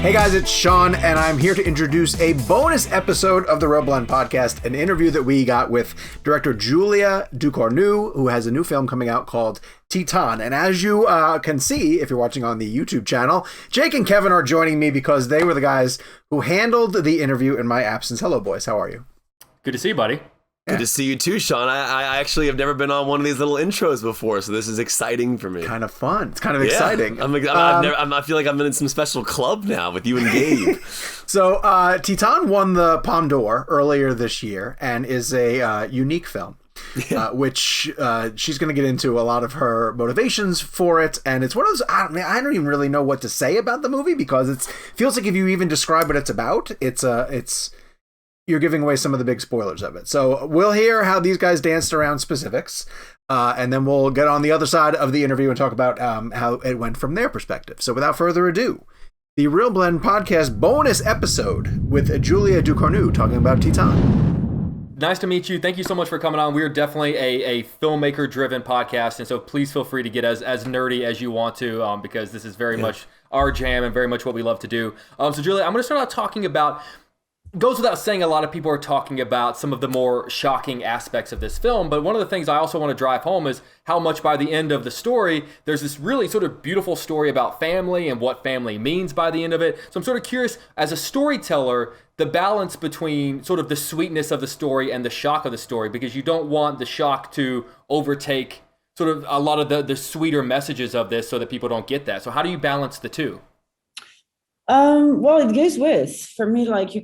Hey guys, it's Sean, and I'm here to introduce a bonus episode of the ReelBlend podcast, an interview that we got with director Julia Ducournau, who has a new film coming out called Titane. And as you can see, if you're watching on the YouTube channel, Jake and Kevin are joining me because they were the guys who handled the interview in my absence. Hello, boys. How are you? Good to see you, buddy. Good to see you too, Sean. I actually have never been on one of these little intros before, so this is exciting for me. Kind of fun. It's kind of exciting. I feel like I'm in some special club now with you and Gabe. So Titane won the Palme d'Or earlier this year and is a unique film. Which she's going to get into a lot of her motivations for it, and it's one of those. I don't even really know what to say about the movie because it feels like if you even describe what it's about, it's you're giving away some of the big spoilers of it. So we'll hear how these guys danced around specifics, and then we'll get on the other side of the interview and talk about how it went from their perspective. So without further ado, the ReelBlend podcast bonus episode with Julia Ducournau talking about Titane. Nice to meet you. Thank you so much for coming on. We're definitely a filmmaker-driven podcast, and so please feel free to get as nerdy as you want to, because this is very much our jam and very much what we love to do. So Julia, I'm going to start out talking about, goes without saying, a lot of people are talking about some of the more shocking aspects of this film, but one of the things I also want to drive home is how much by the end of the story, there's this really sort of beautiful story about family and what family means by the end of it. So I'm sort of curious, as a storyteller, the balance between sort of the sweetness of the story and the shock of the story, because you don't want the shock to overtake sort of a lot of the sweeter messages of this so that people don't get that. So how do you balance the two? Well, it goes with, for me, you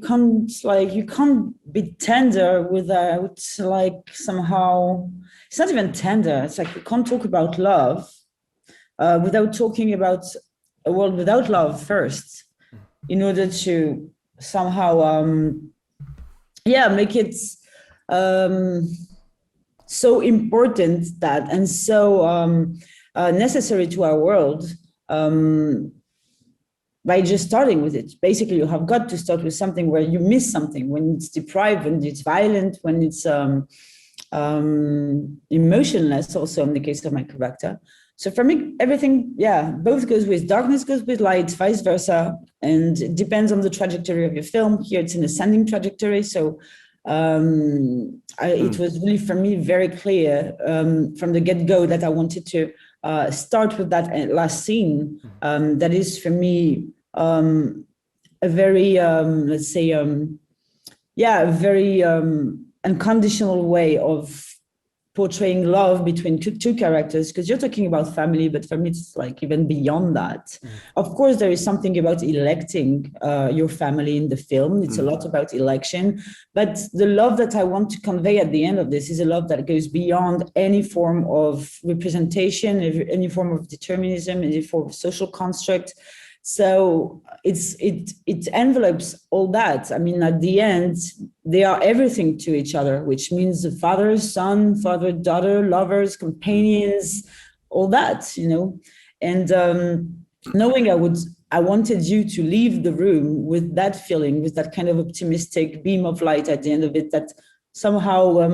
can't be tender without somehow, it's not even tender. It's like you can't talk about love without talking about a world without love first, in order to somehow, make it so important that and so necessary to our world. By just starting with it. Basically, you have got to start with something where you miss something, when it's deprived, when it's violent, when it's emotionless, also in the case of my character. So for me, everything, both goes with darkness, goes with light, vice versa. And it depends on the trajectory of your film. Here it's an ascending trajectory. So it was really, for me, very clear from the get-go that I wanted to start with that last scene. That is, for me, a very, a very unconditional way of portraying love between two characters, because you're talking about family, but for me, it's even beyond that. Of course, there is something about electing your family in the film. It's a lot about election, but the love that I want to convey at the end of this is a love that goes beyond any form of representation, any form of determinism, any form of social construct. So it envelopes all that. I mean, at the end, they are everything to each other, which means the father, son, father, daughter, lovers, companions, all that, And knowing I wanted you to leave the room with that feeling, with that kind of optimistic beam of light at the end of it, that somehow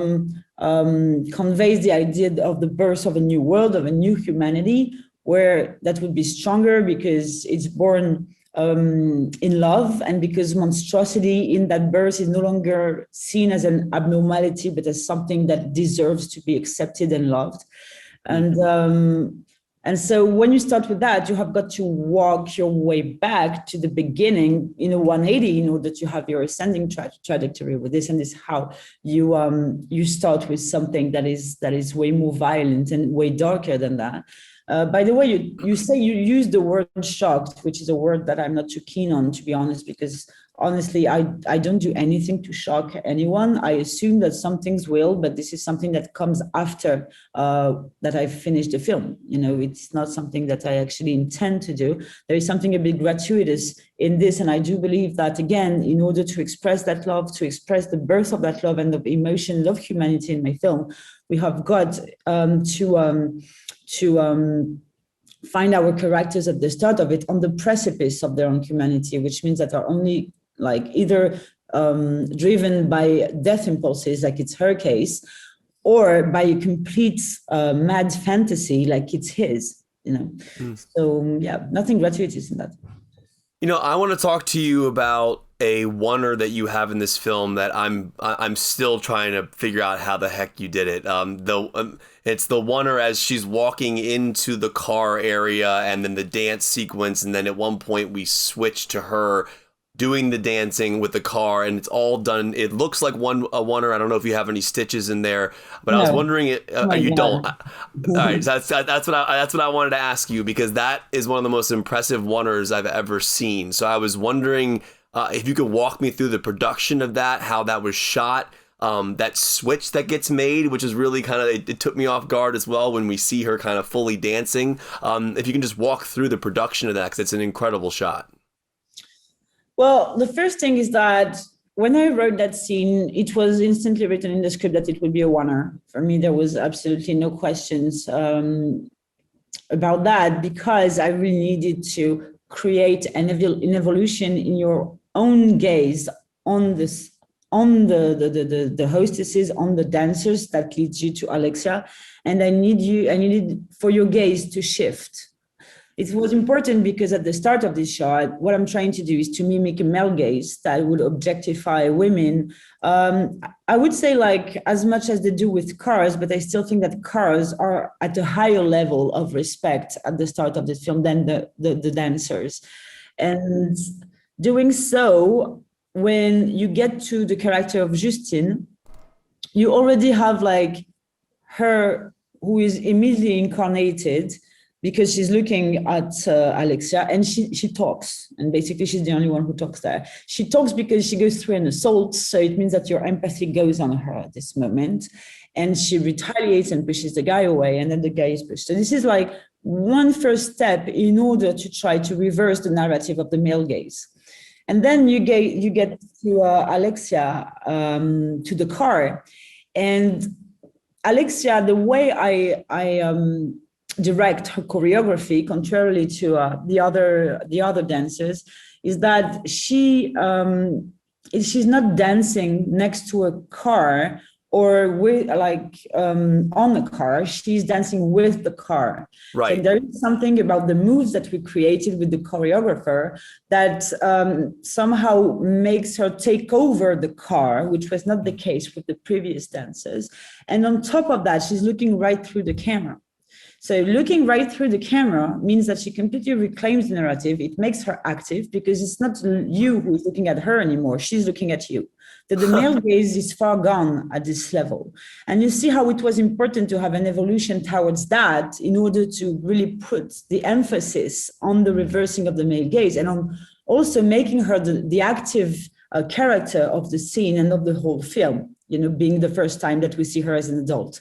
conveys the idea of the birth of a new world, of a new humanity, where that would be stronger because it's born in love, and because monstrosity in that birth is no longer seen as an abnormality, but as something that deserves to be accepted and loved. And so when you start with that, you have got to walk your way back to the beginning in a 180 in order to have your ascending trajectory with this. And this is how you start with something that is way more violent and way darker than that. By the way, you say you use the word shocked, which is a word that I'm not too keen on, to be honest, because honestly, I don't do anything to shock anyone. I assume that some things will, but this is something that comes after that I've finished the film. It's not something that I actually intend to do. There is something a bit gratuitous in this, and I do believe that, again, in order to express that love, to express the birth of that love and the emotions of humanity in my film, we have got to find our characters at the start of it on the precipice of their own humanity, which means that are only either driven by death impulses, like it's her case, or by a complete mad fantasy, like it's his. So yeah, nothing gratuitous in that. I want to talk to you about a oner that you have in this film that I'm still trying to figure out how the heck you did it. It's the oner as she's walking into the car area, and then the dance sequence, and then at one point we switch to her doing the dancing with the car, and it's all done. It looks like a oner. I don't know if you have any stitches in there, but no. I was wondering, you don't. All right, so that's what I wanted to ask you, because that is one of the most impressive oners I've ever seen. So I was wondering if you could walk me through the production of that, how that was shot, that switch that gets made, which is really kind of, it took me off guard as well when we see her kind of fully dancing. If you can just walk through the production of that, because it's an incredible shot. Well, the first thing is that when I wrote that scene, it was instantly written in the script that it would be a oner. For me, there was absolutely no questions about that, because I really needed to create an evolution in your own gaze on this, on the hostesses, on the dancers that leads you to Alexia, and I needed for your gaze to shift. It was important because at the start of this shot, what I'm trying to do is to mimic a male gaze that would objectify women. I would say like as much as they do with cars, but I still think that cars are at a higher level of respect at the start of this film than the dancers. And doing so, when you get to the character of Justine, you already have like her who is immediately incarnated, because she's looking at Alexia, and she talks, and basically she's the only one who talks there. She talks because she goes through an assault, so it means that your empathy goes on her at this moment, and she retaliates and pushes the guy away, and then the guy is pushed. So this is like one first step in order to try to reverse the narrative of the male gaze. And then you get to Alexia, to the car, and Alexia, the way I direct her choreography, contrarily to the other dancers, is that she's not dancing next to a car or with on a car. She's dancing with the car. Right. So there is something about the moves that we created with the choreographer that somehow makes her take over the car, which was not the case with the previous dancers. And on top of that, she's looking right through the camera. So looking right through the camera means that she completely reclaims the narrative. It makes her active because it's not you who's looking at her anymore. She's looking at you. That the male gaze is far gone at this level. And you see how it was important to have an evolution towards that in order to really put the emphasis on the reversing of the male gaze and on also making her the active character of the scene and of the whole film, being the first time that we see her as an adult.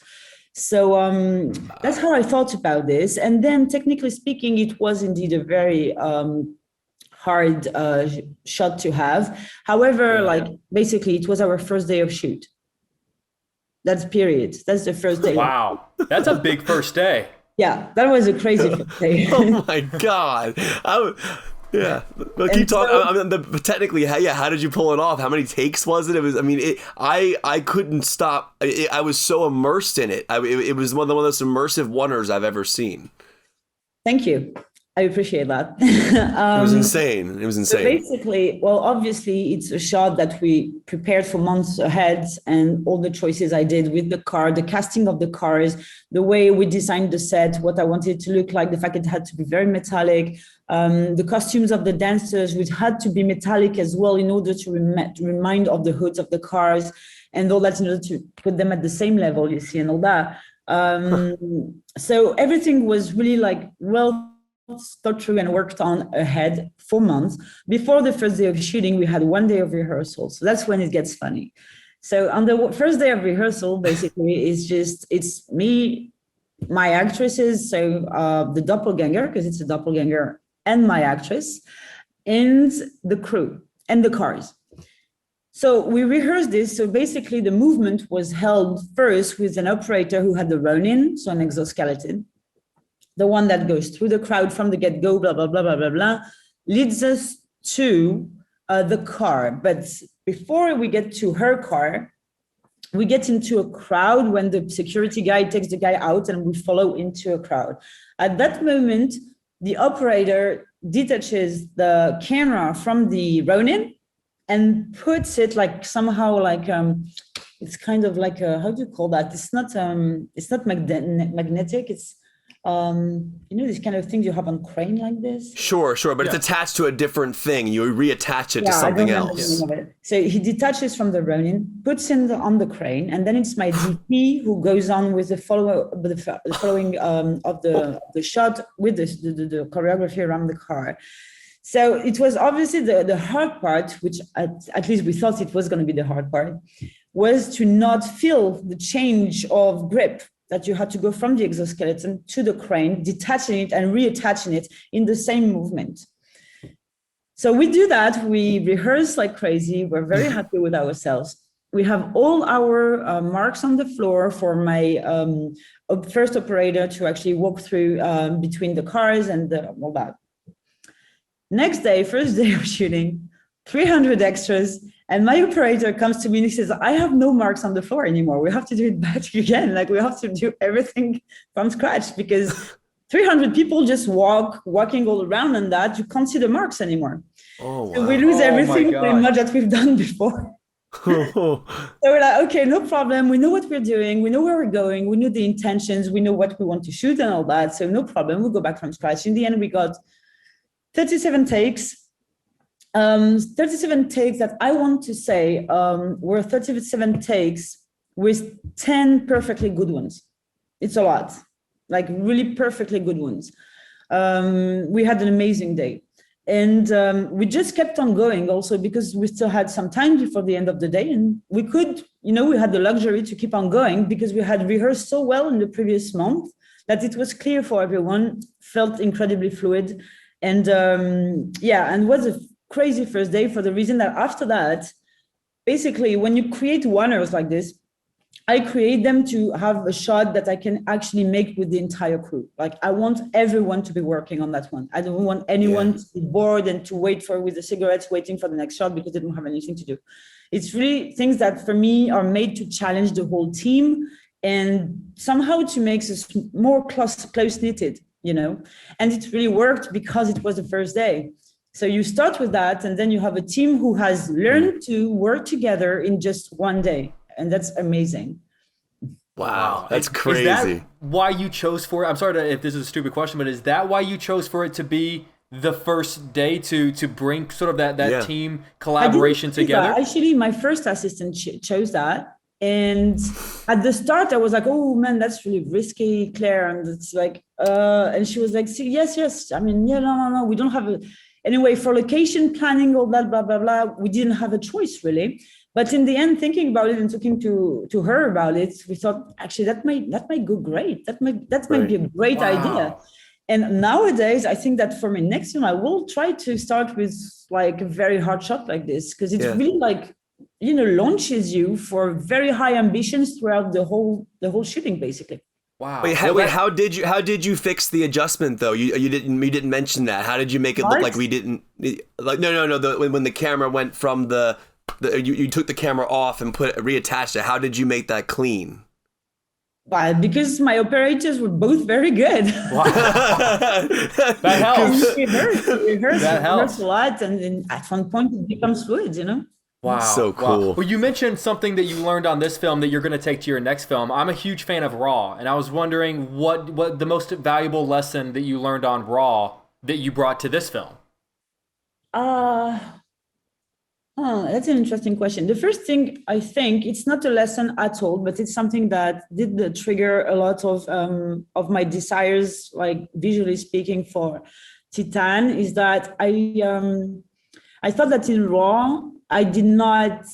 So that's how I thought about this. And then technically speaking, it was indeed a very hard shot to have. However, basically it was our first day of shoot. That's period. That's the first day. Wow. That's a big first day. Yeah, that was a crazy first day. Oh my God. Yeah, but keep talking. Technically, how did you pull it off? How many takes was it? It was. I couldn't stop. I was so immersed in it. It was one of the most immersive oners I've ever seen. Thank you. I appreciate that. It was insane. It was insane. So basically, well, obviously, it's a shot that we prepared for months ahead, and all the choices I did with the car, the casting of the cars, the way we designed the set, what I wanted it to look like, the fact it had to be very metallic, the costumes of the dancers, which had to be metallic as well in order to remind of the hoods of the cars, and all that in order to put them at the same level, you see, and all that. So everything was really thought through and worked on ahead for months. Before the first day of shooting, we had 1 day of rehearsal. So that's when it gets funny. So on the first day of rehearsal, basically, it's me, my actresses, so the doppelganger, because it's a doppelganger, and my actress, and the crew, and the cars. So we rehearsed this. So basically the movement was held first with an operator who had the Ronin, so an exoskeleton, the one that goes through the crowd from the get-go, blah, blah, blah, blah, blah, blah, leads us to the car. But before we get to her car, we get into a crowd when the security guy takes the guy out and we follow into a crowd. At that moment, the operator detaches the camera from the Ronin and puts it like somehow like it's kind of like a, how do you call that? It's not magnetic. It's these kind of things you have on crane like this. Sure, but it's attached to a different thing. You reattach it to something else. The name of it. So he detaches from the Ronin, puts it on the crane, and then it's my DP who goes on with the following of the shot with the choreography around the car. So it was obviously the hard part, which at least we thought it was going to be the hard part, was to not feel the change of grip that you had to go from the exoskeleton to the crane, detaching it and reattaching it in the same movement. So we do that. We rehearse like crazy. We're very happy with ourselves. We have all our marks on the floor for my first operator to actually walk through between the cars and all that. Next day, first day of shooting, 300 extras. And my operator comes to me and he says, I have no marks on the floor anymore. We have to do it back again. Like we have to do everything from scratch because 300 people just walking all around and that you can't see the marks anymore. Oh, wow. So we lose everything pretty much that we've done before. So we're like, okay, no problem. We know what we're doing. We know where we're going. We know the intentions. We know what we want to shoot and all that. So no problem. We'll go back from scratch. In the end, we got 37 takes. 37 takes that I want to say were 37 takes with 10 perfectly good ones. It's a lot, like really perfectly good ones. We had an amazing day. And we just kept on going also because we still had some time before the end of the day. And we could, we had the luxury to keep on going because we had rehearsed so well in the previous month that it was clear for everyone, felt incredibly fluid. And and was a crazy first day for the reason that after that, basically, when you create oners like this, I create them to have a shot that I can actually make with the entire crew. Like I want everyone to be working on that one. I don't want anyone to be bored and to wait with the cigarettes, waiting for the next shot because they don't have anything to do. It's really things that for me are made to challenge the whole team and somehow to make us more close-knitted, and it really worked because it was the first day. So you start with that, and then you have a team who has learned to work together in just one day. And that's amazing. Wow, that's crazy. Is that why you chose for it? I'm sorry if this is a stupid question, but is that why you chose for it to be the first day to bring sort of that team collaboration together? Actually, my first assistant chose that. And at the start, I was like, oh, man, that's really risky, Claire. And it's like, and she was like, yes. I mean, no, we don't have a... Anyway, for location planning, all that, blah, blah, blah, we didn't have a choice, really. But in the end, thinking about it and talking to her about it, we thought, actually, that might go great. That might be a great idea. And nowadays, I think that for my next film, I will try to start with like a very hard shot like this, because it's really like, launches you for very high ambitions throughout the whole shooting, basically. Wow. Wait, how did you fix the adjustment though? You didn't mention that. How did you make it look like we didn't like? No. When the camera went from you took the camera off and reattached it. How did you make that clean? Well, because my operators were both very good. Wow. That helps. We rehearse a lot, and at one point it becomes fluid, Wow. So cool. Wow. Well, you mentioned something that you learned on this film that you're going to take to your next film. I'm a huge fan of RAW, and I was wondering what the most valuable lesson that you learned on RAW that you brought to this film. That's an interesting question. The first thing, I think it's not a lesson at all, but it's something that did trigger a lot of my desires, like visually speaking, for Titane, is that I thought that in RAW, I did not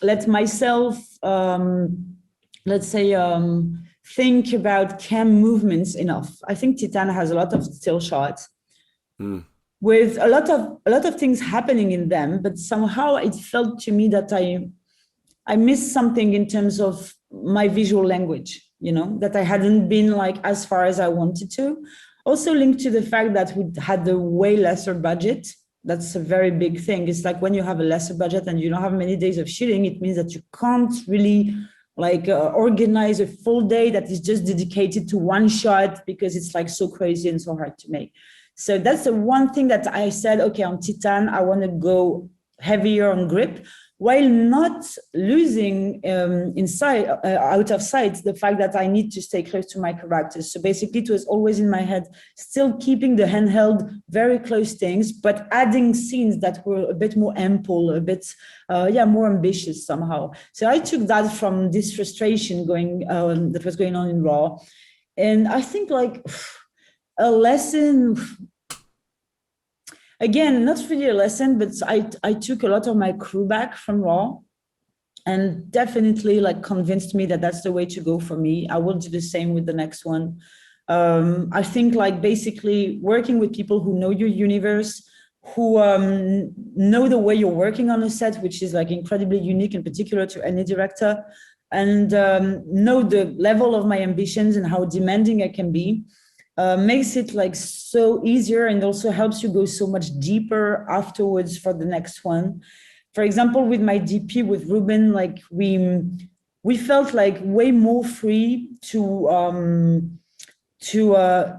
let myself, think about cam movements enough. I think Titane has a lot of still shots with a lot of things happening in them, but somehow it felt to me that I missed something in terms of my visual language, that I hadn't been like as far as I wanted to. Also linked to the fact that we had a way lesser budget. That's a very big thing. It's like when you have a lesser budget and you don't have many days of shooting, it means that you can't really organize a full day that is just dedicated to one shot because it's like so crazy and so hard to make. So that's the one thing that I said, okay, on Titane, I want to go heavier on grip, while not losing out of sight the fact that I need to stay close to my characters. So basically, it was always in my head, still keeping the handheld, very close things, but adding scenes that were a bit more ample, a bit, more ambitious somehow. So I took that from this frustration that was going on in Raw. And I think like a lesson, again, not really a lesson, but I took a lot of my crew back from Raw, and definitely like convinced me that that's the way to go for me. I will do the same with the next one. I think like basically working with people who know your universe, who know the way you're working on a set, which is like incredibly unique in particular to any director, and know the level of my ambitions and how demanding I can be. Makes it like so easier, and also helps you go so much deeper afterwards for the next one. For example, with my DP with Ruben, like we felt like way more free to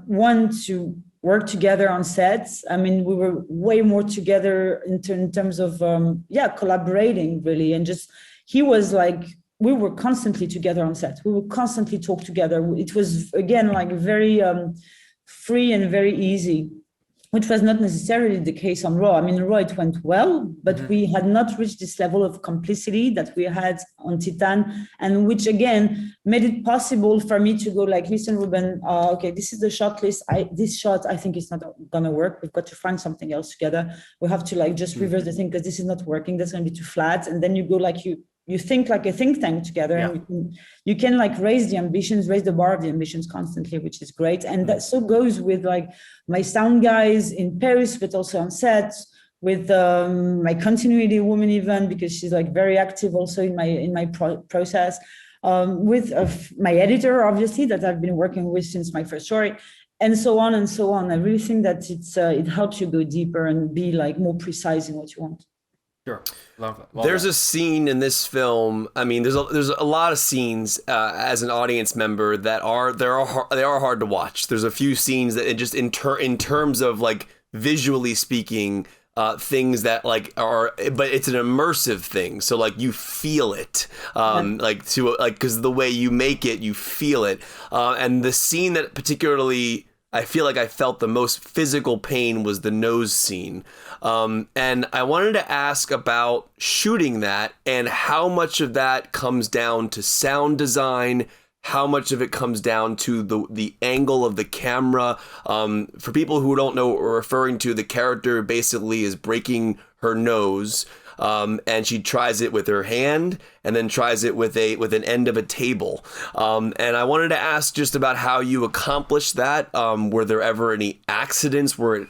want to work together on sets. I mean, we were way more together in terms of collaborating really, and just he was like, we were constantly together on set. We would constantly talk together. It was, again, like very free and very easy, which was not necessarily the case on Raw. I mean, Raw, it went well, but we had not reached this level of complicity that we had on Titane, and which, again, made it possible for me to go like, listen, Ruben, okay, this is the shot list. This shot, I think it's not going to work. We've got to find something else together. We have to like just reverse the thing because this is not working. That's going to be too flat. And then you go like, you think like a think tank together, and you can like raise the bar of the ambitions constantly, which is great. And that so goes with like my sound guys in Paris, but also on set, with my continuity woman even, because she's like very active also in my process, with my editor, obviously, that I've been working with since my first story, and so on and so on. I really think that it helps you go deeper and be like more precise in what you want. Sure. There's a scene in this film. I mean, there's a lot of scenes as an audience member that are hard to watch. There's a few scenes that just in terms of like visually speaking, things that like are, but it's an immersive thing. So like you feel it, because the way you make it, you feel it. And the scene that particularly I feel like I felt the most physical pain was the nose scene. And I wanted to ask about shooting that and how much of that comes down to sound design, how much of it comes down to the angle of the camera. For people who don't know what we're referring to, the character basically is breaking her nose. And she tries it with her hand and then tries it with an end of a table. And I wanted to ask just about how you accomplished that. Were there ever any accidents where it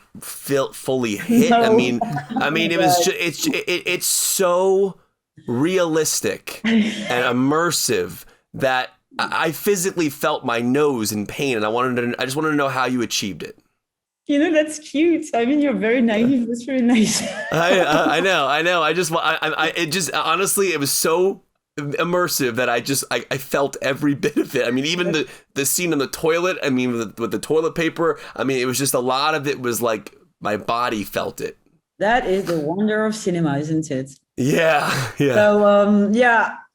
fully hit? No. I mean, it was it's so realistic and immersive that I physically felt my nose in pain, and I just wanted to know how you achieved it. You know, that's cute. I mean, you're very naive. That's really nice. I know. It just honestly, it was so immersive that I felt every bit of it. I mean, even the scene in the toilet. I mean, with the toilet paper. I mean, it was just a lot of it was like my body felt it. That is the wonder of cinema, isn't it? Yeah. So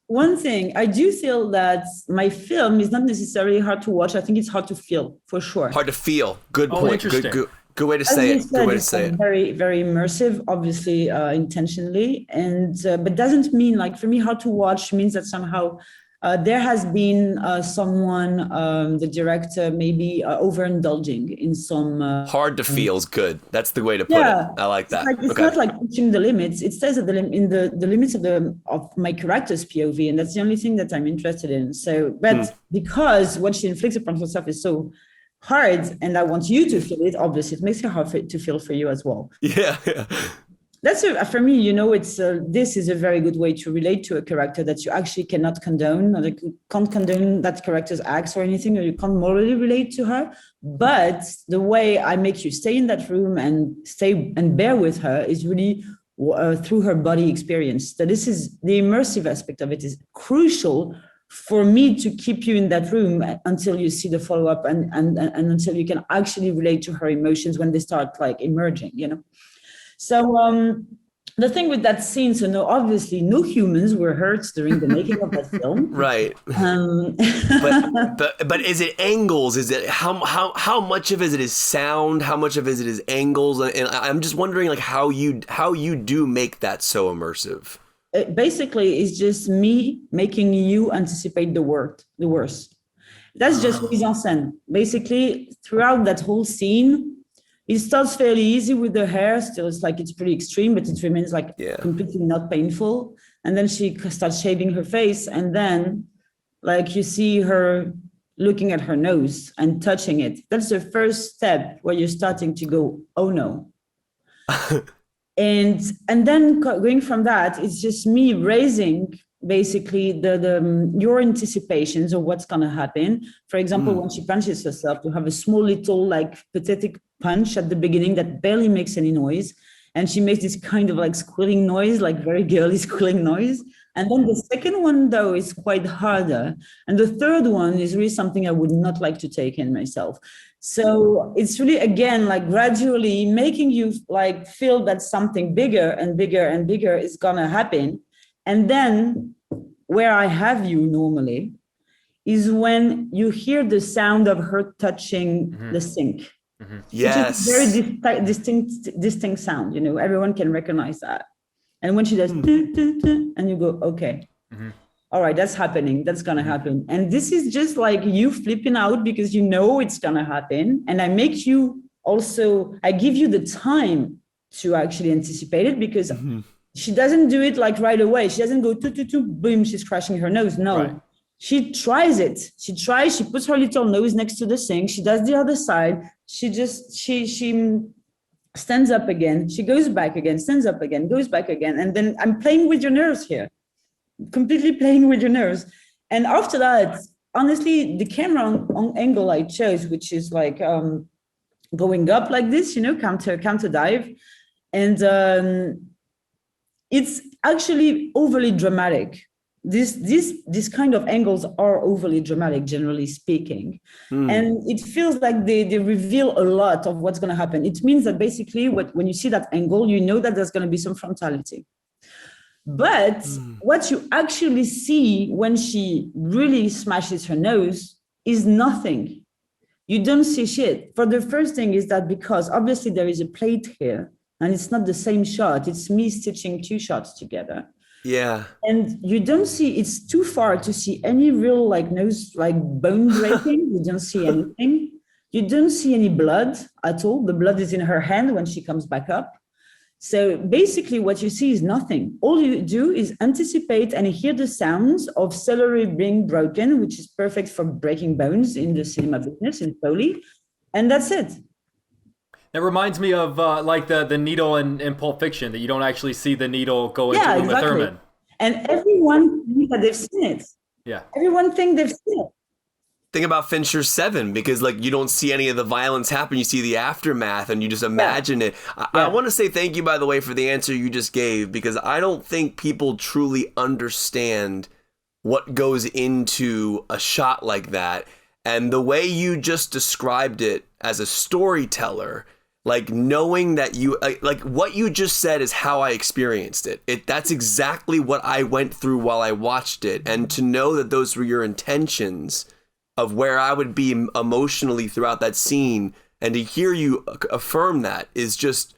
one thing, I do feel that my film is not necessarily hard to watch. I think it's hard to feel, for sure. Hard to feel. Good point. Good way to say it. Good way to say it. Very, very immersive, obviously, intentionally. And but doesn't mean, like, for me, hard to watch means that somehow there has been someone, the director, maybe overindulging in some... hard to feel is good. That's the way to put it. I like that. It's not like pushing the limits. It says that in the limits of my character's POV, and that's the only thing that I'm interested in. So, but because what she inflicts upon herself is so hard, and I want you to feel it, obviously, it makes it hard to feel for you as well. Yeah. That's for me, you know, it's this is a very good way to relate to a character that you actually cannot condone, or you can't condone that character's acts or anything, or you can't morally relate to her. But the way I make you stay in that room and stay and bear with her is really through her body experience. So this is the immersive aspect of it is crucial for me to keep you in that room until you see the follow-up and until you can actually relate to her emotions when they start like emerging, you know. So the thing with that scene, so no, obviously no humans were hurt during the making of that film. Right. But is it angles? Is it how much of it is sound? How much of it is angles? And I'm just wondering like how you do make that so immersive. Basically, it's just me making you anticipate the worst. That's just mise en scène. Basically, throughout that whole scene, it starts fairly easy with the hair. Still, it's like it's pretty extreme, but it remains like completely not painful. And then she starts shaving her face, and then like you see her looking at her nose and touching it. That's the first step where you're starting to go, oh no. and then going from that, it's just me raising basically your anticipations of what's going to happen. For example, when she punches herself, to have a small little like pathetic punch at the beginning that barely makes any noise, and she makes this kind of like squealing noise, like very girly squealing noise. And then the second one though is quite harder, and the third one is really something I would not like to take in myself. So it's really, again, like gradually making you like feel that something bigger and bigger and bigger is gonna happen. And then where I have you normally is when you hear the sound of her touching the sink. Yes. Which is a very distinct sound, you know, everyone can recognize that. And when she does, and you go, okay, all right, that's happening, that's gonna happen. And this is just like you flipping out because you know it's gonna happen. And I make you also, I give you the time to actually anticipate it, because she doesn't do it like right away. She doesn't go boom, she's crashing her nose. No, right. She tries it. She puts her little nose next to the sink. She does the other side. She stands up again. She goes back again, stands up again, goes back again. And then I'm playing with your nerves here, completely playing with your nerves. And after that, honestly, the camera on angle I chose, which is like going up like this, you know, counter dive. And it's actually overly dramatic. This kind of angles are overly dramatic, generally speaking. And it feels like they reveal a lot of what's going to happen. It means that basically when you see that angle, you know that there's going to be some frontality. But what you actually see when she really smashes her nose is nothing. You don't see shit. For the first thing is that because obviously there is a plate here, and it's not the same shot. It's me stitching two shots together. Yeah. And you don't see, it's too far to see any real like nose, like bone breaking. You don't see anything. You don't see any blood at all. The blood is in her hand when she comes back up. So basically what you see is nothing. All you do is anticipate and hear the sounds of celery being broken, which is perfect for breaking bones in the cinema business, in Foley. And that's it. It reminds me of like the needle in Pulp Fiction, that you don't actually see the needle go into Uma Thurman. And everyone thinks that they've seen it. Yeah. Everyone thinks they've seen it. Think about Fincher's Seven, because like you don't see any of the violence happen. You see the aftermath and you just imagine it. I want to say thank you, by the way, for the answer you just gave, because I don't think people truly understand what goes into a shot like that. And the way you just described it as a storyteller, like knowing that you like what you just said is how I experienced it. That's exactly what I went through while I watched it. And to know that those were your intentions of where I would be emotionally throughout that scene, and to hear you affirm that is just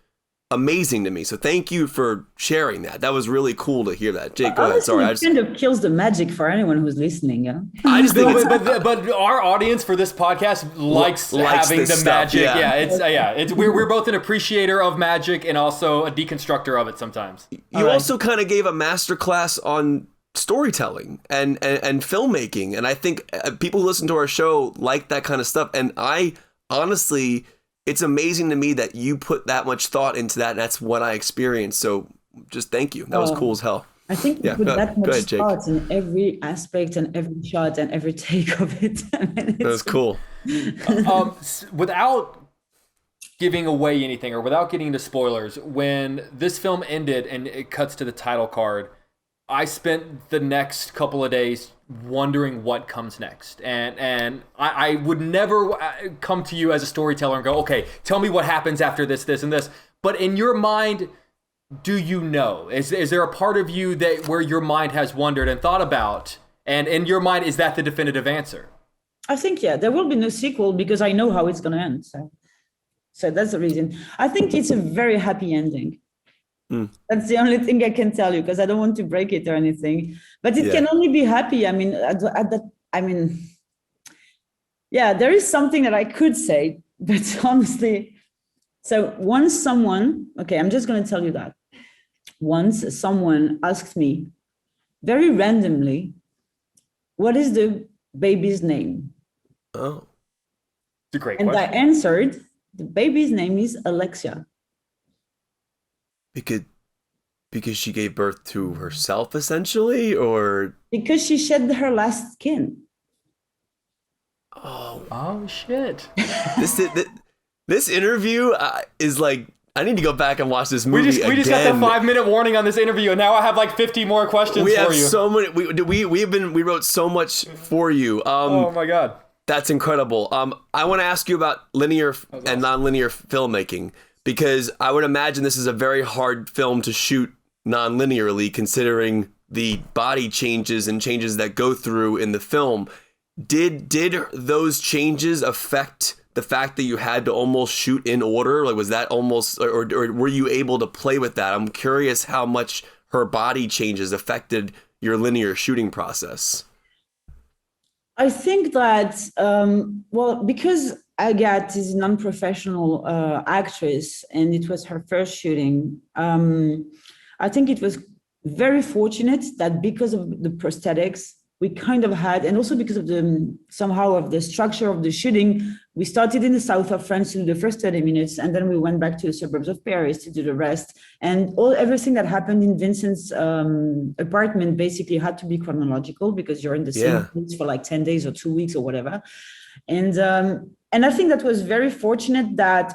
amazing to me. So thank you for sharing that. That was really cool to hear that. Jake, go ahead. Sorry, it kind of kills the magic for anyone who's listening. Yeah? I just think but our audience for this podcast likes having the stuff, magic. It's we're both an appreciator of magic and also a deconstructor of it sometimes. You also kind of gave a masterclass on storytelling and filmmaking, and I think people who listen to our show like that kind of stuff. And I honestly, it's amazing to me that you put that much thought into that, and that's what I experienced. So just thank you. That was cool as hell. I think we put that much thought in every aspect and every shot and every take of it. That was cool. Without giving away anything or without getting into spoilers, when this film ended and it cuts to the title card, I spent the next couple of days wondering what comes next. And I would never come to you as a storyteller and go, okay, tell me what happens after this, this, and this. But in your mind, do you know? Is there a part of you that where your mind has wondered and thought about? And in your mind, is that the definitive answer? I think, yeah, there will be no sequel because I know how it's going to end. So that's the reason. I think it's a very happy ending. That's the only thing I can tell you because I don't want to break it or anything. But it can only be happy. I mean, yeah, there is something that I could say, but honestly, so once someone, okay, I'm just going to tell you that. Once someone asked me very randomly, what is the baby's name? Oh, it's a great question. And I answered, the baby's name is Alexia. Because she gave birth to herself, essentially, or because she shed her last skin. Oh shit! This interview is like, I need to go back and watch this movie. We just got the 5-minute warning on this interview, and now I have like 50 more questions for you. We have so many. We wrote so much for you. Oh my god, that's incredible. I want to ask you about linear and non-linear filmmaking. Because I would imagine this is a very hard film to shoot non-linearly, considering the body changes and changes that go through in the film. Did those changes affect the fact that you had to almost shoot in order? Like, was that almost, or were you able to play with that? I'm curious how much her body changes affected your linear shooting process. I think that, because Agathe is a non-professional actress and it was her first shooting, I think it was very fortunate that because of the prosthetics we kind of had, and also because of the structure of the shooting, we started in the south of France to do the first 30 minutes, and then we went back to the suburbs of Paris to do the rest. And everything that happened in Vincent's apartment basically had to be chronological because you're in the same place for like 10 days or 2 weeks or whatever. And I think that was very fortunate that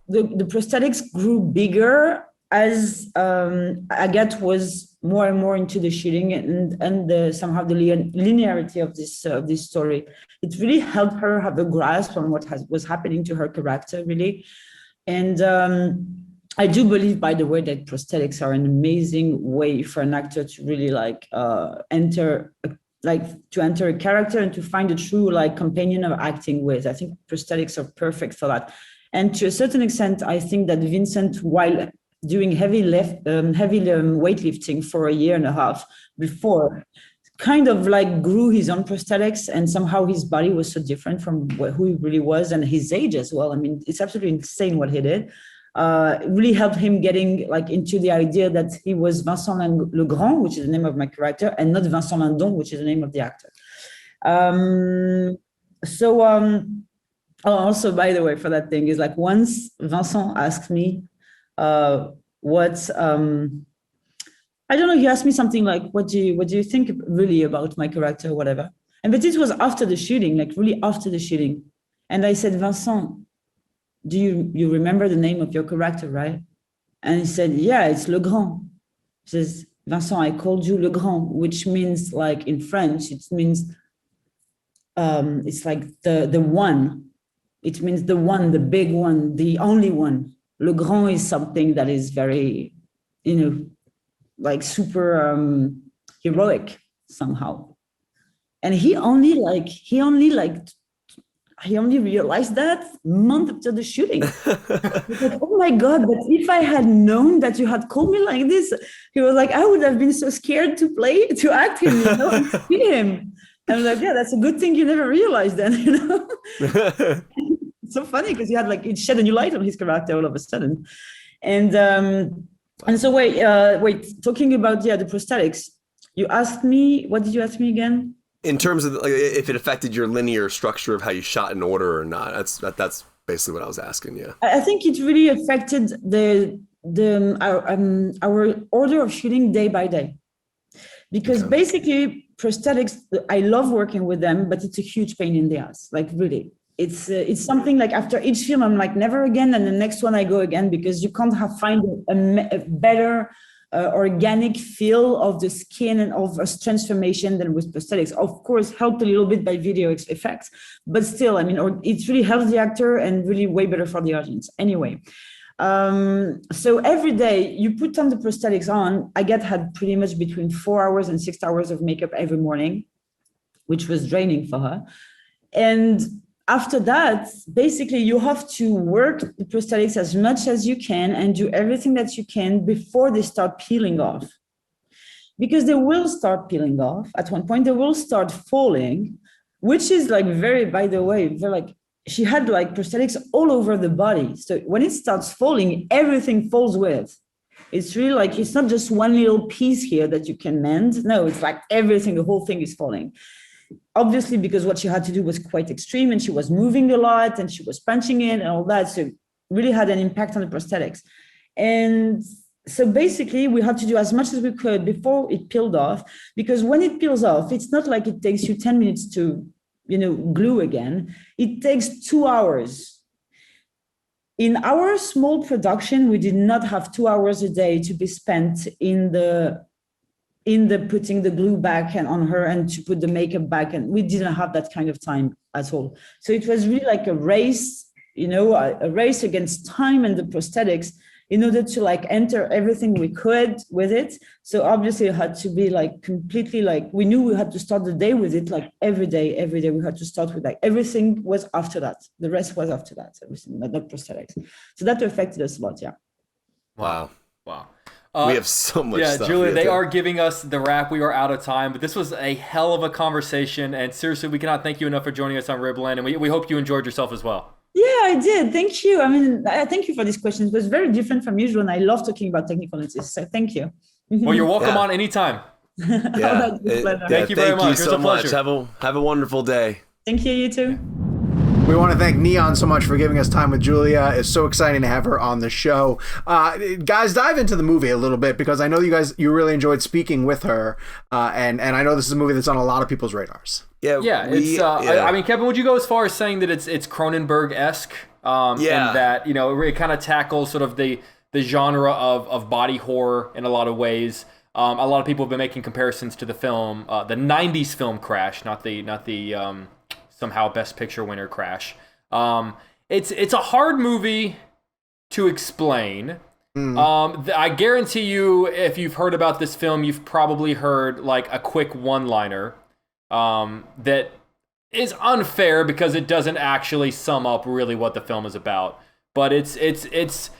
the prosthetics grew bigger as Agathe was more and more into the shooting and somehow the linearity of this story. It really helped her have a grasp on what was happening to her character, really. And I do believe, by the way, that prosthetics are an amazing way for an actor to really enter a character and to find a true companion of acting with. I think prosthetics are perfect for that. And to a certain extent, I think that Vincent, while doing heavy weightlifting for a year and a half before, kind of grew his own prosthetics, and somehow his body was so different from who he really was, and his age as well. I mean, it's absolutely insane what he did. It really helped him getting into the idea that he was Vincent Legrand, which is the name of my character, and not Vincent Lindon, which is the name of the actor. Also, by the way, for that thing is once Vincent asked me I don't know, he asked me something like, what do you think really about my character or whatever? But this was after the shooting, really after the shooting. And I said, Vincent, do you remember the name of your character, right? And he said, yeah, it's Legrand. He says, Vincent, I called you Legrand, which means in French, it means it's the one. It means the one, the big one, the only one. Le Grand is something that is very, super heroic somehow. And he only realized that month after the shooting. He said, oh my God, but if I had known that you had called me like this, he was like, I would have been so scared to act him, and see him. And I was like, yeah, that's a good thing you never realized then, It's so funny because he had it shed a new light on his character all of a sudden. And so wait, talking about the prosthetics, you asked me, what did you ask me again? In terms of if it affected your linear structure of how you shot in order or not. That's basically what I was asking you. I think it really affected our order of shooting day by day. Because basically prosthetics, I love working with them, but it's a huge pain in the ass, really. It's something after each film, I'm never again. And the next one I go again, because you can't find a better organic feel of the skin and of a transformation than with prosthetics. Of course, helped a little bit by video effects, but still, I mean, it really helps the actor and really way better for the audience. Anyway, so every day you put on the prosthetics on, had pretty much between 4 hours and 6 hours of makeup every morning, which was draining for her. And after that, basically you have to work the prosthetics as much as you can and do everything that you can before they start peeling off. Because they will start peeling off. At one point, they will start falling, which is like by the way, they're like, she had like prosthetics all over the body. So when it starts falling, everything falls with. It's really like, it's not just one little piece here that you can mend. No, it's like everything, the whole thing is falling. Obviously, because what she had to do was quite extreme and she was moving a lot and she was punching in and all that. So it really had an impact on the prosthetics. And so basically we had to do as much as we could before it peeled off, because when it peels off, it's not like it takes you 10 minutes to glue again. It takes 2 hours. In our small production, we did not have 2 hours a day to be spent in the putting the glue back and on her and to put the makeup back. And we didn't have that kind of time at all. So it was really like a race, a race against time and the prosthetics in order to like enter everything we could with it. So obviously it had to be like completely like, we knew we had to start the day with it, like every day we had to start with like, everything was after that. The rest was after that, everything, not prosthetics. So that affected us a lot, yeah. Wow. We have so much stuff. Yeah, Julia, they are giving us the wrap. We are out of time, but this was a hell of a conversation. And seriously, we cannot thank you enough for joining us on ReelBlend. And we hope you enjoyed yourself as well. Yeah, I did. Thank you. I mean, thank you for these questions. It was very different from usual. And I love talking about technical analysis. So thank you. Well, you're welcome on anytime. Yeah. Thank you very much. Thank you so much. Have a wonderful day. Thank you. You too. We want to thank Neon so much for giving us time with Julia. It's so exciting to have her on the show. Guys, dive into the movie a little bit, because I know you really enjoyed speaking with her, and I know this is a movie that's on a lot of people's radars. I mean, Kevin, would you go as far as saying that it's Cronenberg-esque? And that it kind of tackles sort of the genre of body horror in a lot of ways. A lot of people have been making comparisons to the film, the '90s film Crash, not the somehow Best Picture winner Crash. It's a hard movie to explain. I guarantee you, if you've heard about this film, you've probably heard like a quick one-liner that is unfair because it doesn't actually sum up really what the film is about. But it's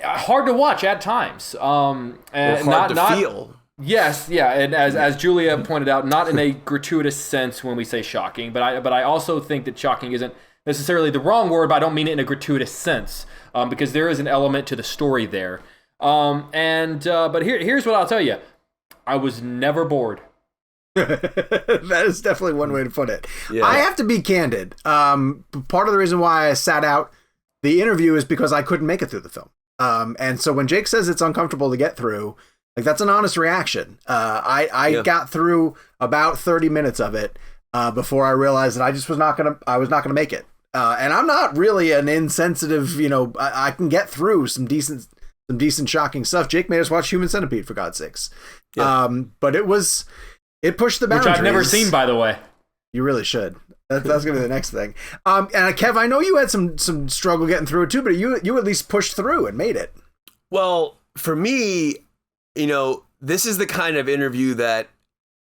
hard to watch at times. And hard to feel. Yes, yeah, and as Julia pointed out, not in a gratuitous sense when we say shocking, but I also think that shocking isn't necessarily the wrong word, but I don't mean it in a gratuitous sense, because there is an element to the story there. But here's what I'll tell you: I was never bored. That is definitely one way to put it. Yeah. I have to be candid. Part of the reason why I sat out the interview is because I couldn't make it through the film. And so when Jake says it's uncomfortable to get through, like, that's an honest reaction. I got through about 30 minutes of it before I realized that I was not gonna make it. And I'm not really an insensitive, I can get through some decent shocking stuff. Jake made us watch Human Centipede, for God's sakes. Yeah. But it pushed the boundaries. Which I've never seen, by the way. You really should. That's gonna be the next thing. And Kev, I know you had some struggle getting through it too, but you at least pushed through and made it. Well, for me, this is the kind of interview that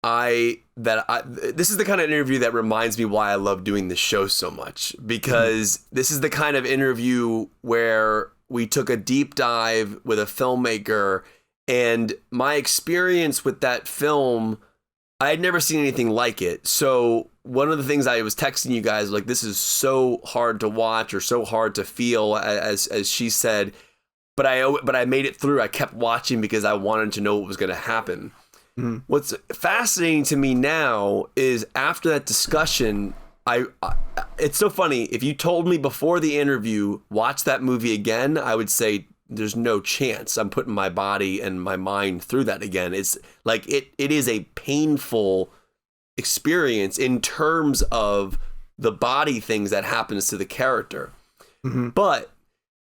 this is the kind of interview that reminds me why I love doing this show so much, because this is the kind of interview where we took a deep dive with a filmmaker, and my experience with that film, I had never seen anything like it. So one of the things I was texting you guys, like, this is so hard to watch or so hard to feel, as she said, but I made it through. I kept watching because I wanted to know what was going to happen. Mm-hmm. What's fascinating to me now is after that discussion, it's so funny. If you told me before the interview, watch that movie again, I would say there's no chance I'm putting my body and my mind through that again. It's like it is a painful experience in terms of the body things that happens to the character. Mm-hmm. But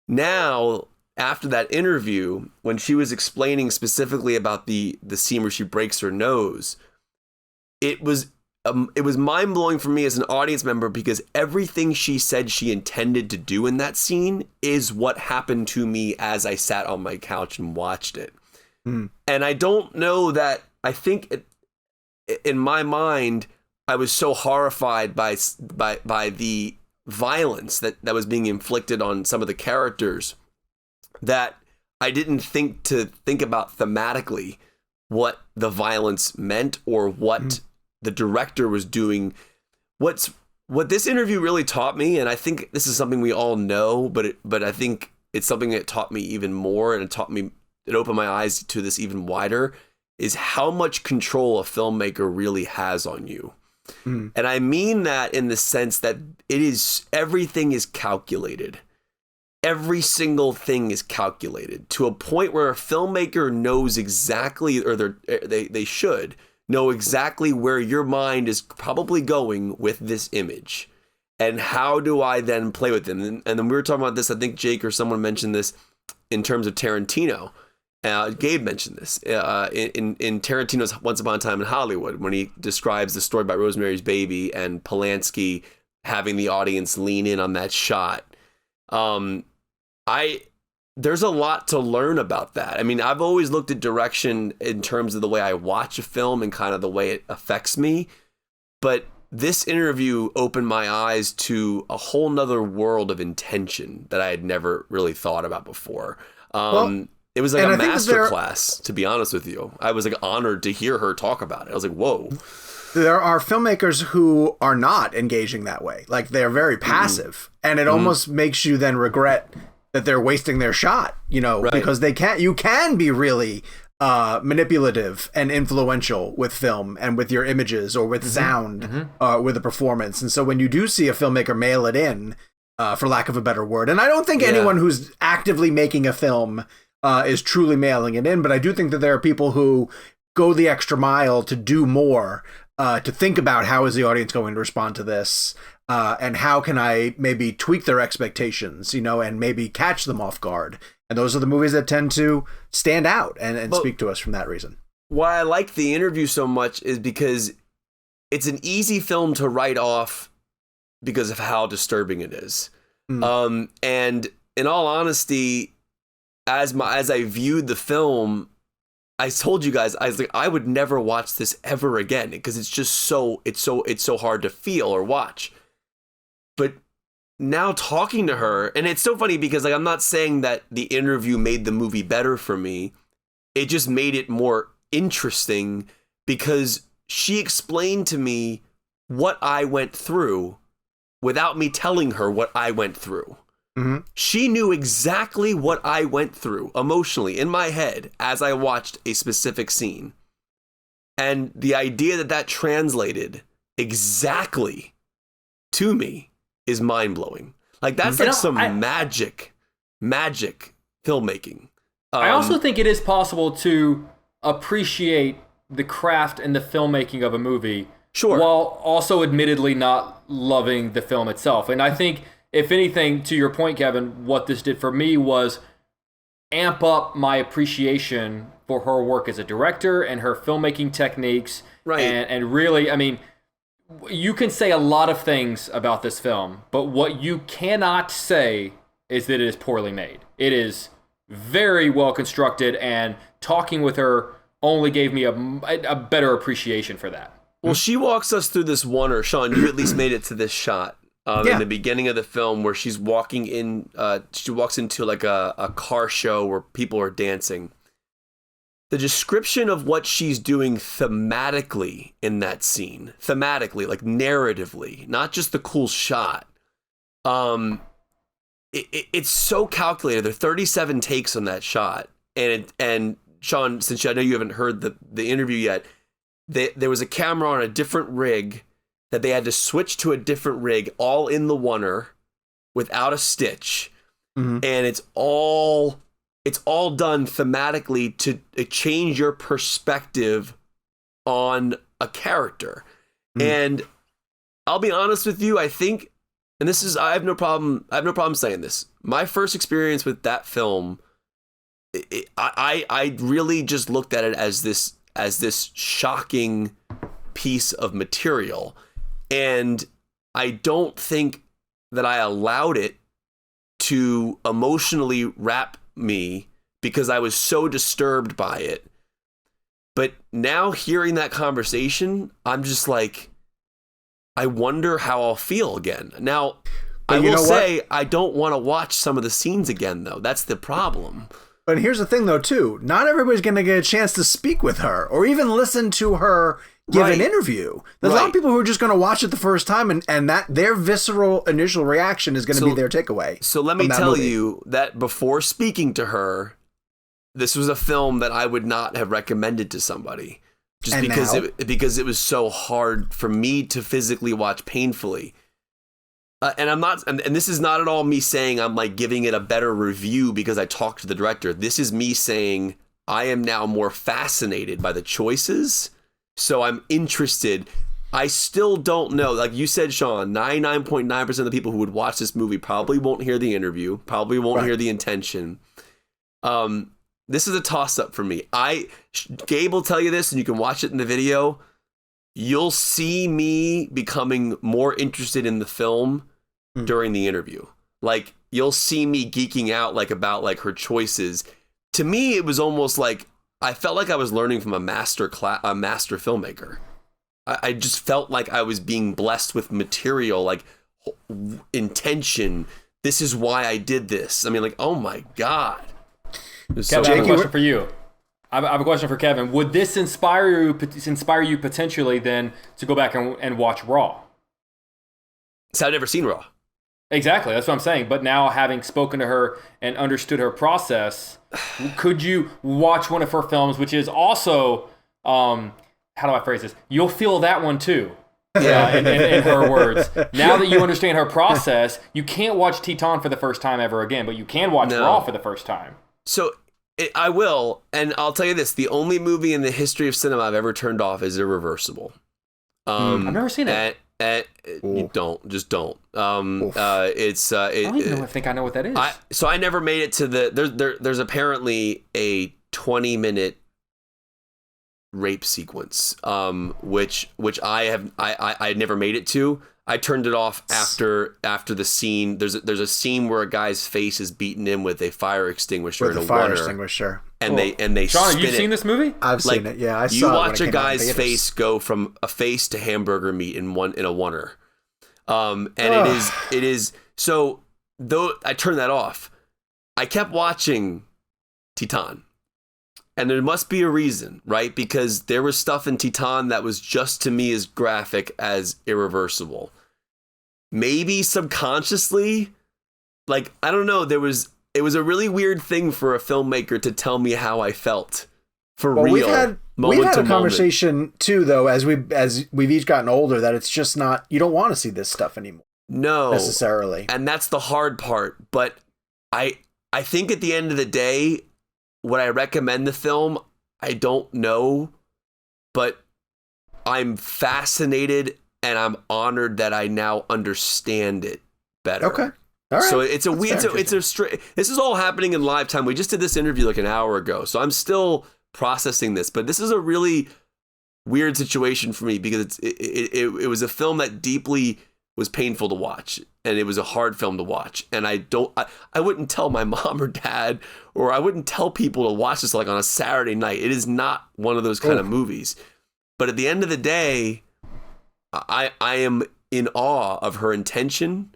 now, after that interview, when she was explaining specifically about the scene where she breaks her nose, it was mind-blowing for me as an audience member, because everything she said she intended to do in that scene is what happened to me as I sat on my couch and watched it. And I don't know that, I think in my mind, I was so horrified by the violence that was being inflicted on some of the characters that I didn't think about thematically what the violence meant, or what the director was doing. What this interview really taught me, and I think this is something we all know, but I think it's something that taught me even more, and it opened my eyes to this even wider, is how much control a filmmaker really has on you. And I mean that in the sense that everything is calculated. Every single thing is calculated to a point where a filmmaker knows exactly, or they should know exactly where your mind is probably going with this image. And how do I then play with them? And then we were talking about this, I think Jake or someone mentioned this in terms of Tarantino. Gabe mentioned this in Tarantino's Once Upon a Time in Hollywood, when he describes the story about Rosemary's Baby and Polanski having the audience lean in on that shot. There's a lot to learn about that. I mean, I've always looked at direction in terms of the way I watch a film and kind of the way it affects me. But this interview opened my eyes to a whole nother world of intention that I had never really thought about before. It was like a master class, to be honest with you. I was like honored to hear her talk about it. I was like, whoa. There are filmmakers who are not engaging that way. Like, they're very passive, and it almost makes you then regret that they're wasting their shot, Right. because you can be really manipulative and influential with film and with your images, or with sound, with a performance. And so when you do see a filmmaker mail it in, for lack of a better word, and I don't think anyone who's actively making a film is truly mailing it in, but I do think that there are people who go the extra mile to do more, to think about how is the audience going to respond to this, and how can I maybe tweak their expectations, and maybe catch them off guard. And those are the movies that tend to stand out and speak to us from that reason. Why I like the interview so much is because it's an easy film to write off because of how disturbing it is. And in all honesty, as I viewed the film, I told you guys, I was like, I would never watch this ever again, because it's just so hard to feel or watch. But now talking to her, and it's so funny because, like, I'm not saying that the interview made the movie better for me. It just made it more interesting, because she explained to me what I went through without me telling her what I went through. She knew exactly what I went through emotionally in my head as I watched a specific scene. And the idea that translated exactly to me is mind-blowing. Like, that's like some magic filmmaking. I also think it is possible to appreciate the craft and the filmmaking of a movie, while also admittedly not loving the film itself. And I think, if anything, to your point, Kevin, what this did for me was amp up my appreciation for her work as a director and her filmmaking techniques. Right. And really, I mean, you can say a lot of things about this film, but what you cannot say is that it is poorly made. It is very well constructed, and talking with her only gave me a better appreciation for that. Well, she walks us through this oner. Sean, you at least made it to this shot. In the beginning of the film, where she's walking in, she walks into like a car show where people are dancing. The description of what she's doing thematically in that scene, like narratively, not just the cool shot. It's so calculated. There are 37 takes on that shot, and Sean, since I know you haven't heard the interview yet, there was a camera on a different rig that they had to switch to a different rig, all in the oner, without a stitch. And it's all done thematically to change your perspective on a character. And I'll be honest with you, I think, and I have no problem saying this, my first experience with that film I really just looked at it as this shocking piece of material, and I don't think that I allowed it to emotionally wrap me because I was so disturbed by it. But now hearing that conversation, I'm just like, I wonder how I'll feel again. Now, I will say I don't want to watch some of the scenes again, though. That's the problem. But here's the thing, though, too. Not everybody's going to get a chance to speak with her or even listen to her give an interview. There's a lot of people who are just going to watch it the first time, and that their visceral initial reaction is going to be their takeaway. So let me tell you that before speaking to her, this was a film that I would not have recommended to somebody, just because it was so hard for me to physically watch painfully. And I'm not, and this is not at all me saying I'm like giving it a better review because I talked to the director. This is me saying I am now more fascinated by the choices. So I'm interested. I still don't know. Like you said, Sean, 99.9% of the people who would watch this movie probably won't hear the interview, probably won't hear the intention. This is a toss-up for me. Gabe will tell you this, and you can watch it in the video. You'll see me becoming more interested in the film during the interview. Like, you'll see me geeking out about her choices. To me, it was almost like I felt like I was learning from a master filmmaker. I just felt like I was being blessed with material, like intention. This is why I did this. I mean, like, oh my God. Kevin, I have a question for you. I have a question for Kevin. Would this inspire you potentially then to go back and watch Raw? So I've never seen Raw. Exactly, that's what I'm saying. But now, having spoken to her and understood her process, could you watch one of her films, which is also, how do I phrase this? You'll feel that one too. In her words. Now that you understand her process, you can't watch Titane for the first time ever again, but you can watch Raw for the first time. So I will, and I'll tell you this: the only movie in the history of cinema I've ever turned off is Irreversible. I've never seen it. You don't. It's. I don't even think I know what that is. So I never made it to the. There's apparently a 20-minute rape sequence, which I had never made it to. I turned it off after the scene. There's a scene where a guy's face is beaten in with a fire extinguisher and a fire extinguisher. And they Sean, have you spin seen this movie? I've seen it. Yeah, I saw it. You when watch it a came out in guy's theaters. face go from a face to hamburger meat in a oner. It is so. Though I turned that off, I kept watching Titane. And there must be a reason, right? Because there was stuff in Titane that was just to me as graphic as Irreversible. Maybe subconsciously, like, I don't know, it was a really weird thing for a filmmaker to tell me how I felt for real. We've had a conversation too, though, as we've each gotten older, that it's just not, you don't want to see this stuff anymore. No. Necessarily. And that's the hard part. But I think at the end of the day, would I recommend the film? I don't know, but I'm fascinated and I'm honored that I now understand it better. Okay. All right. So it's this is all happening in live time. We just did this interview like an hour ago, so I'm still processing this, but this is a really weird situation for me because it was a film that deeply was painful to watch, and it was a hard film to watch, and I wouldn't tell my mom or dad, or I wouldn't tell people to watch this like on a Saturday night. It is not one of those kind of movies. But at the end of the day, I am in awe of her intention,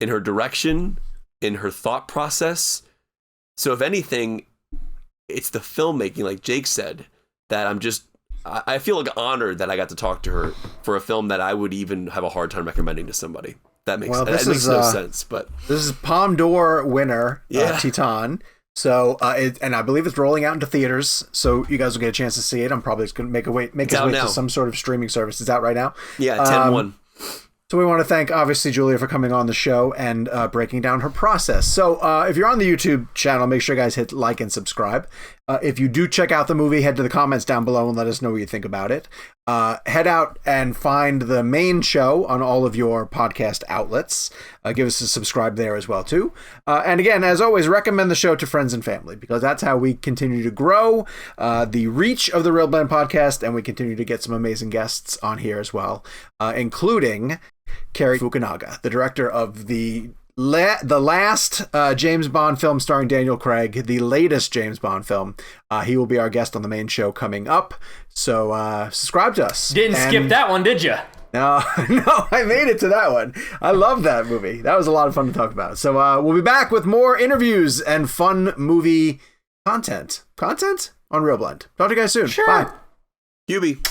in her direction, in her thought process. So if anything, it's the filmmaking, like Jake said, that I feel like honored that I got to talk to her for a film that I would even have a hard time recommending to somebody. That makes no sense. But this is Palme d'Or winner, Titane. So, and I believe it's rolling out into theaters, so you guys will get a chance to see it. I'm probably just going to make its way to some sort of streaming service. It's out right now. Yeah, 10-1. So we want to thank, obviously, Julia for coming on the show and breaking down her process. So if you're on the YouTube channel, make sure you guys hit like and subscribe. If you do check out the movie, head to the comments down below and let us know what you think about it. Head out and find the main show on all of your podcast outlets. Give us a subscribe there as well, too. And again, as always, recommend the show to friends and family, because that's how we continue to grow the reach of the ReelBlend podcast, and we continue to get some amazing guests on here as well, including Cary Fukunaga, the director of the last James Bond film starring Daniel Craig, the latest James Bond film. He will be our guest on the main show coming up. So subscribe to us. Didn't skip that one, did you? No, I made it to that one. I love that movie. That was a lot of fun to talk about. So we'll be back with more interviews and fun movie content on ReelBlend. Talk to you guys soon. Sure. Bye. Hubie.